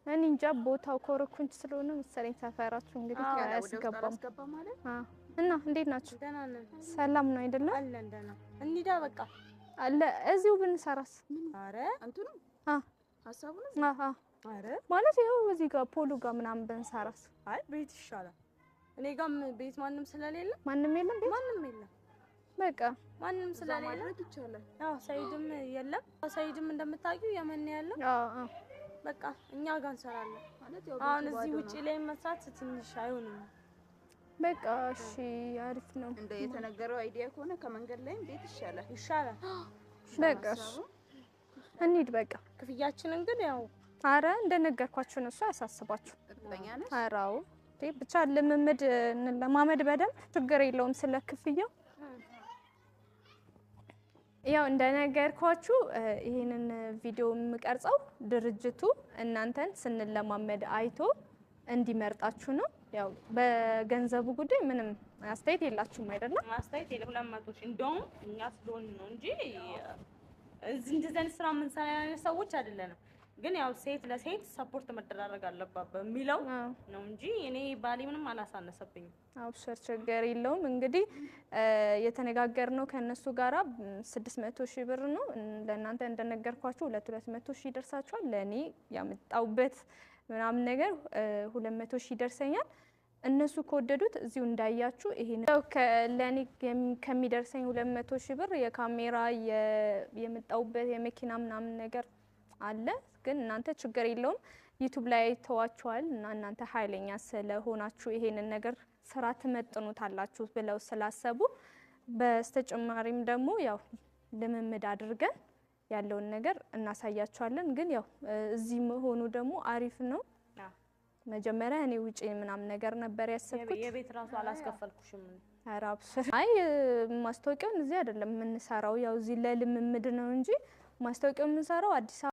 እኔ እንጃ ቦታው ኮረኮንች ስለሆነ መሰለኝ ሰፈራችሁ እንግዲህ አያስገባም ማለት እና እንዴት ናችሁ? ደህና ነን። ሰላም ነው አይደለም? አለን ደህና። እንሂዳ በቃ አለ እዚሁ ብንሰራስ? አረ እንትኑ ሐሳቡ ነው። አረ ማለት ይኸው እዚህ ጋር ፖሉ ጋር ምናምን ብንሰራስ? አይ ቤት ይሻላል። እኔ ጋርም ቤት ማንም ስለሌለ ማንም የለም ቤት ማንም የለም። በቃ ማንም ስለሌለ ይቻላል። አዎ ሰይድም የለም። ሰይድም እንደምታውቂው የመን ያለው በቃ እኛ ጋር እንሰራለን ማለት ያው አሁን እዚህ ውጪ ላይ መስራት ትንሽ አይሆንም። በቃ እሺ አሪፍ ነው። እንደ የተነገረው አይዲያ ከሆነ ከመንገድ ላይም ቤት ይሻላል። በቃ እንሂድ በቃ ክፍያችንን ግን ያው አረ እንደነገርኳችሁ ነው። እሱ ያሳስባችሁ። እርግጠኛ ነሽ? አራው ብቻ ልምምድ ለማመድ በደንብ ችግር የለውም ስለ ክፍያው። ያው እንደነገርኳችሁ ይሄንን ቪዲዮ የምቀርጸው ድርጅቱ እናንተን ስንለማመድ አይቶ እንዲመርጣችሁ ነው። ያው በገንዘቡ ጉዳይ ምንም አስተያየት የላችሁም አይደለም? አስተያየት የለም። 200 ሺህ እንደውም እኛ ስለሆን ነው እንጂ እንደዚህ አይነት ስራ የምንሰራ ሰዎች አይደለንም። ግን ያው ሴት ለሴት ሰፖርት መደራረግ አለባት በሚለው ነው እንጂ እኔ ባሌ ምንም አላሳነሰብኝም። አብሽር ችግር የለውም። እንግዲህ የተነጋገርነው ከነሱ ጋራ 600 ሺህ ብር ነው። ለእናንተ እንደነገርኳችሁ 200 ሺህ ይደርሳችኋል። ለኔ ያመጣውበት ምናምን ነገር 200 ሺህ ይደርሰኛል። እነሱ ከወደዱት እዚሁ እንዳያችሁ ይሄን ለኔ ከሚደርሰኝ 200 ሺህ ብር የካሜራ የመጣውበት የመኪና ምናምን ነገር አለ። ግን እናንተ ችግር የለውም ዩቲዩብ ላይ ተዋችኋል እና እናንተ ኃይለኛ ስለሆናችሁ ይሄንን ነገር ስራ ትመጥኑታላችሁ ብለው ስላሰቡ በስተጨማሪም ደግሞ ያው ልምምድ አድርገን ያለውን ነገር እናሳያችኋለን። ግን ያው እዚህ መሆኑ ደግሞ አሪፍ ነው። መጀመሪያ እኔ ውጪ ምናምን ነገር ነበር ያሰብኩት። የቤት ራሱ አላስከፈልኩሽም። አራብስ አይ ማስታወቂያውን እዚህ አይደለም የምንሰራው፣ ያው እዚህ ለልምምድ ነው እንጂ ማስታወቂያውን የምንሰራው አዲስ